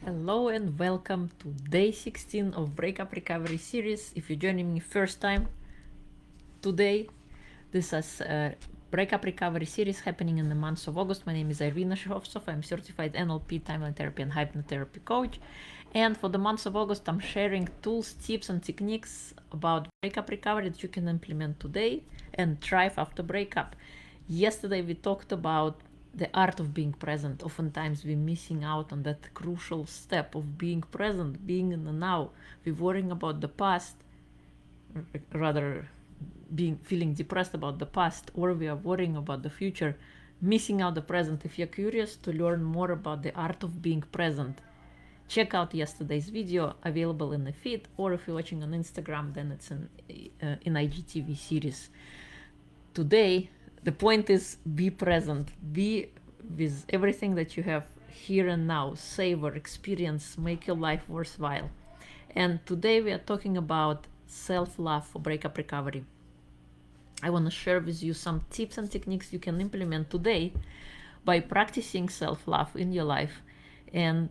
Hello and welcome to day 16 of Breakup Recovery series. If you're joining me first time today, this is a Breakup Recovery series happening in the month of August. My name is Irina Shevtsov. I'm certified NLP, timeline therapy and hypnotherapy coach. And for the month of August, I'm sharing tools, tips and techniques about breakup recovery that you can implement today and thrive after breakup. Yesterday we talked about the art of being present. Oftentimes we're missing out on that crucial step of being present, being in the now. We're worrying about the past, rather feeling depressed about the past, or we are worrying about the future, missing out the present. If you're curious to learn more about the art of being present, check out yesterday's video available in the feed, or if you're watching on Instagram, then it's in IGTV series. Today, the point is be present, be with everything that you have here and now, savor, experience, make your life worthwhile. And today we are talking about self-love for breakup recovery. I want to share with you some tips and techniques you can implement today by practicing self-love in your life and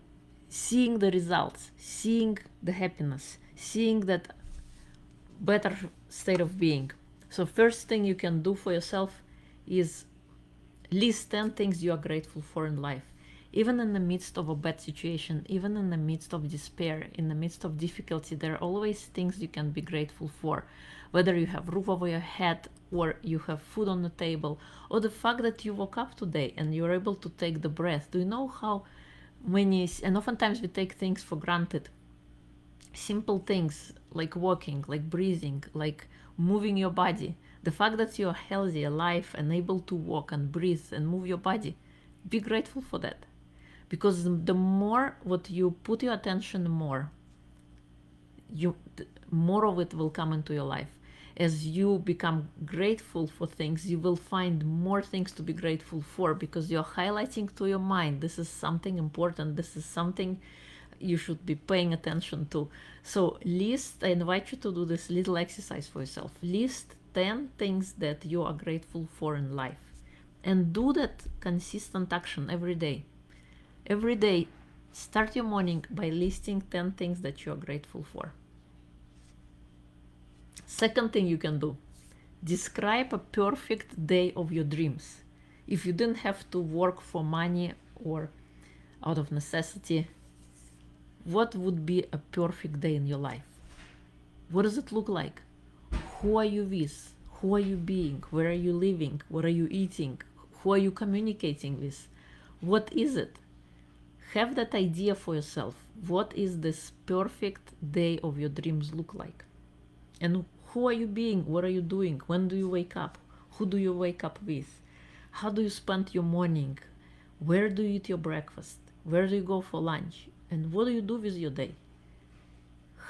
seeing the results, seeing the happiness, seeing that better state of being. So first thing you can do for yourself is list 10 things you are grateful for in life. Even in the midst of a bad situation, even in the midst of despair, in the midst of difficulty, there are always things you can be grateful for. Whether you have roof over your head, or you have food on the table, or the fact that you woke up today and you're able to take the breath. Do you know how many, and oftentimes we take things for granted. Simple things like walking, like breathing, like moving your body. The fact that you're healthy, alive, and able to walk and breathe and move your body, be grateful for that. Because the more what you put your attention more of it will come into your life. As you become grateful for things, you will find more things to be grateful for, because you're highlighting to your mind, this is something important, this is something you should be paying attention to. So I invite you to do this little exercise for yourself. List 10 things that you are grateful for in life, and do that consistent action every day. Every day, start your morning by listing 10 things that you are grateful for. Second thing you can do, describe a perfect day of your dreams. If you didn't have to work for money or out of necessity, what would be a perfect day in your life? What does it look like? Who are you with? Who are you being? Where are you living? What are you eating? Who are you communicating with? What is it? Have that idea for yourself. What is this perfect day of your dreams look like? And who are you being? What are you doing? When do you wake up? Who do you wake up with? How do you spend your morning? Where do you eat your breakfast? Where do you go for lunch? And what do you do with your day?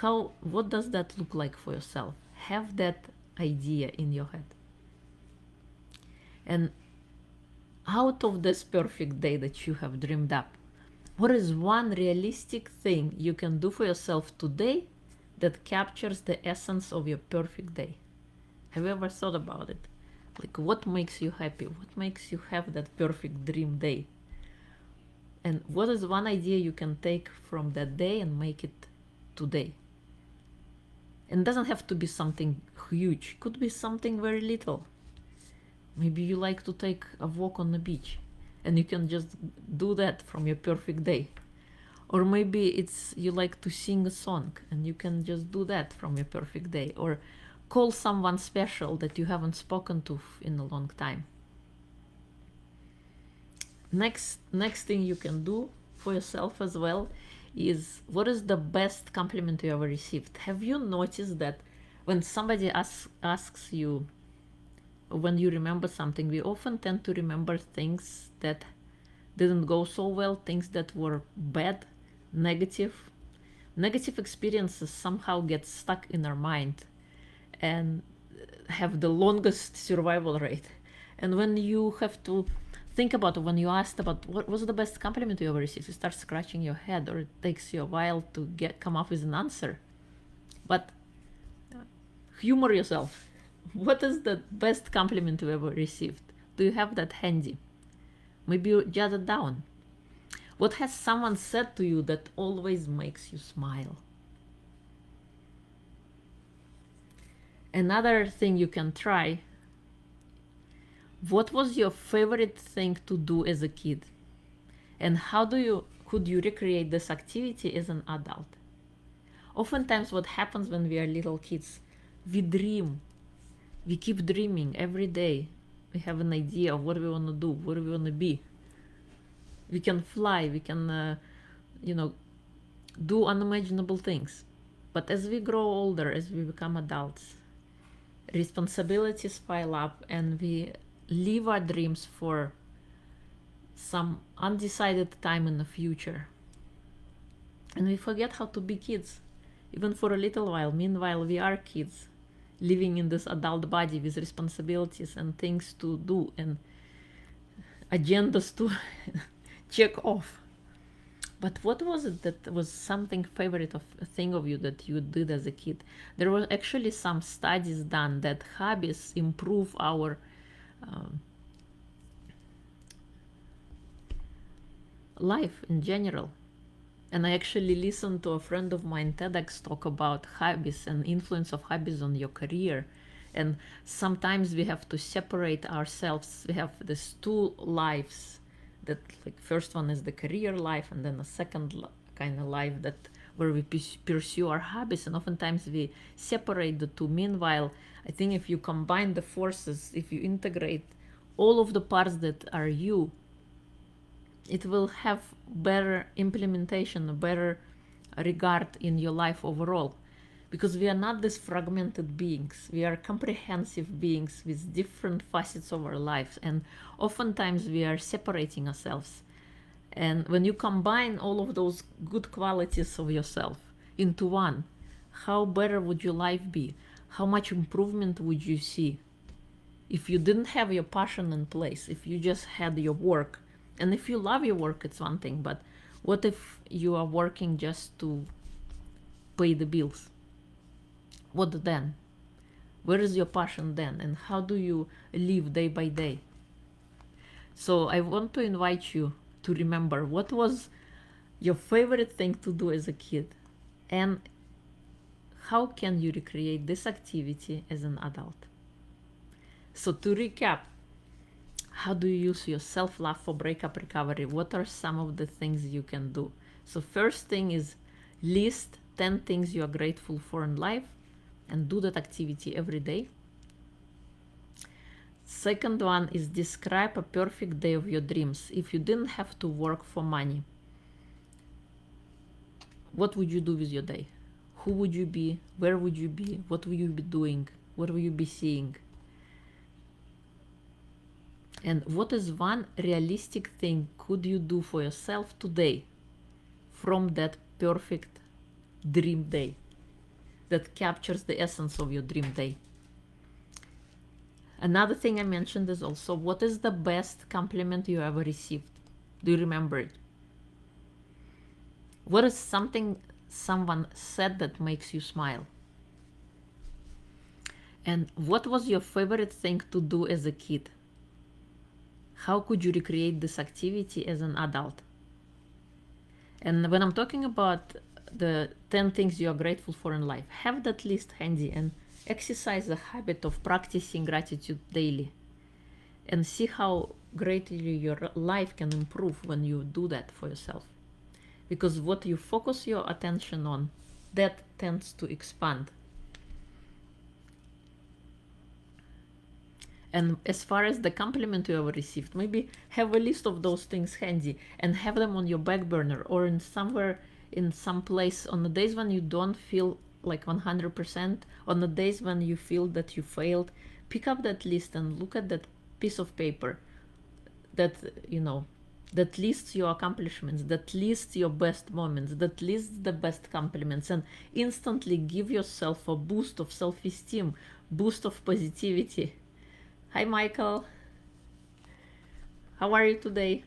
What does that look like for yourself? Have that idea in your head. And out of this perfect day that you have dreamed up, what is one realistic thing you can do for yourself today that captures the essence of your perfect day? Have you ever thought about it? Like, what makes you happy? What makes you have that perfect dream day? And what is one idea you can take from that day and make it today? And it doesn't have to be something huge. It could be something very little. Maybe you like to take a walk on the beach, and you can just do that from your perfect day. Or maybe it's you like to sing a song, and you can just do that from your perfect day. Or call someone special that you haven't spoken to in a long time. Next thing you can do for yourself as well is, what is the best compliment you ever received? Have you noticed that when somebody asks you, when you remember something, we often tend to remember things that didn't go so well, things that were bad, negative experiences somehow get stuck in our mind and have the longest survival rate. And when you have to think about it, when you asked about what was the best compliment you ever received, you start scratching your head, or it takes you a while to come up with an answer. But humor yourself. What is the best compliment you ever received? Do you have that handy? Maybe you jot it down. What has someone said to you that always makes you smile? Another thing you can try, what was your favorite thing to do as a kid? And how could you recreate this activity as an adult? Oftentimes what happens when we are little kids, we dream. We keep dreaming every day. We have an idea of what we want to do, what we want to be. We can fly, we can, do unimaginable things. But as we grow older, as we become adults, responsibilities pile up and we leave our dreams for some undecided time in the future. And we forget how to be kids, even for a little while. Meanwhile, we are kids, living in this adult body with responsibilities and things to do and agendas to check off. But what was it that was something favorite of a thing of you that you did as a kid? There were actually some studies done that hobbies improve our life in general. And I actually listened to a friend of mine TEDx talk about hobbies and influence of hobbies on your career. And sometimes we have to separate ourselves. We have these two lives. That, like, first one is the career life, and then a second kind of life that where we pursue our hobbies. And oftentimes we separate the two. Meanwhile, I think if you combine the forces, if you integrate all of the parts that are you, it will have better implementation, a better regard in your life overall. Because we are not these fragmented beings. We are comprehensive beings with different facets of our lives. And oftentimes we are separating ourselves. And when you combine all of those good qualities of yourself into one, how better would your life be? How much improvement would you see? If you didn't have your passion in place, if you just had your work, and if you love your work, it's one thing, but what if you are working just to pay the bills? What then? Where is your passion then? And how do you live day by day? So I want to invite you to remember what was your favorite thing to do as a kid, and how can you recreate this activity as an adult? So to recap, how do you use your self-love for breakup recovery? What are some of the things you can do? So first thing is list 10 things you are grateful for in life and do that activity every day. Second one is describe a perfect day of your dreams. If you didn't have to work for money, what would you do with your day? Who would you be? Where would you be? What would you be doing? What will you be seeing? And what is one realistic thing could you do for yourself today from that perfect dream day that captures the essence of your dream day? Another thing I mentioned is also, what is the best compliment you ever received? Do you remember it? What is something someone said that makes you smile? And what was your favorite thing to do as a kid? How could you recreate this activity as an adult? And when I'm talking about the 10 things you are grateful for in life, have that list handy and exercise the habit of practicing gratitude daily. And see how greatly your life can improve when you do that for yourself. Because what you focus your attention on, that tends to expand. And as far as the compliment you ever received, maybe have a list of those things handy and have them on your back burner or in somewhere in some place on the days when you don't feel like 100%, on the days when you feel that you failed. Pick up that list and look at that piece of paper that, that lists your accomplishments, that lists your best moments, that lists the best compliments, and instantly give yourself a boost of self-esteem, boost of positivity. Hi, Michael. How are you today?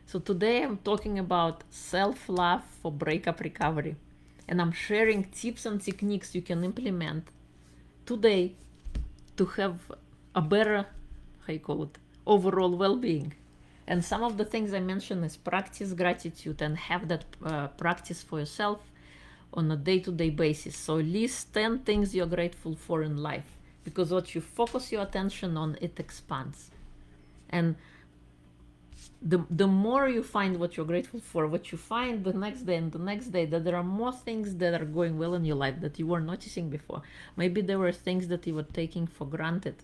So today I'm talking about self-love for breakup recovery. And I'm sharing tips and techniques you can implement today to have a better, overall well-being. And some of the things I mentioned is practice gratitude and have that practice for yourself on a day-to-day basis. So list 10 things you're grateful for in life, because what you focus your attention on, it expands. And the more you find what you're grateful for, what you find the next day and the next day, that there are more things that are going well in your life that you were noticing before. Maybe there were things that you were taking for granted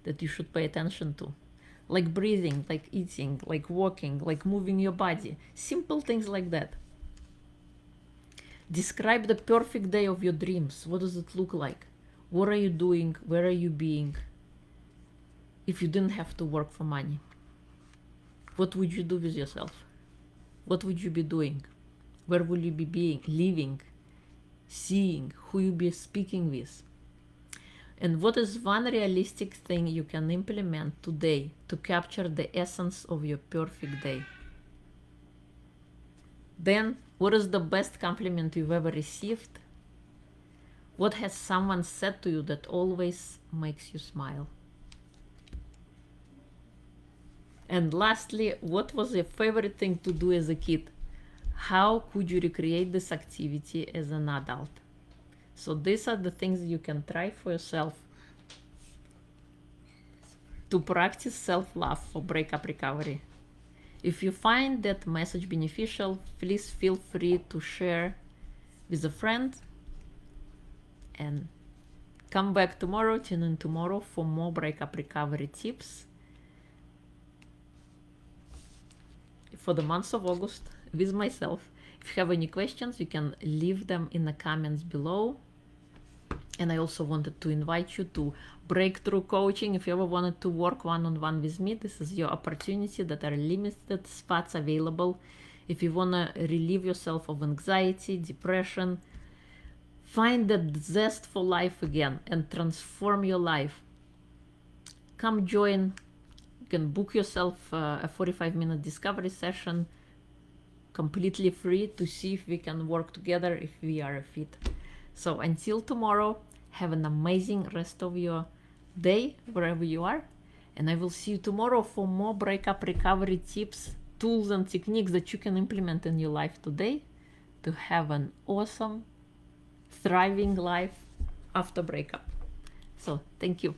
that you should pay attention to, like breathing, like eating, like walking, like moving your body, simple things like that. Describe the perfect day of your dreams. What does it look like? What are you doing? Where are you being? If you didn't have to work for money, what would you do with yourself? What would you be doing? Where will you be living, seeing, who you be speaking with? And what is one realistic thing you can implement today to capture the essence of your perfect day? Then, what is the best compliment you've ever received? What has someone said to you that always makes you smile? And lastly, what was your favorite thing to do as a kid? How could you recreate this activity as an adult? So these are the things you can try for yourself to practice self-love for breakup recovery. If you find that message beneficial, please feel free to share with a friend, and come back tomorrow, tune in tomorrow for more breakup recovery tips for the month of August with myself. If you have any questions, you can leave them in the comments below. And I also wanted to invite you to breakthrough coaching. If you ever wanted to work one-on-one with me, this is your opportunity. That are limited spots available. If you want to relieve yourself of anxiety, depression, find that zest for life again and transform your life, come join. You can book yourself a 45-minute discovery session completely free to see if we can work together, if we are a fit. So until tomorrow, have an amazing rest of your day wherever you are, and I will see you tomorrow for more breakup recovery tips, tools and techniques that you can implement in your life today to have an awesome, thriving life after breakup. So thank you.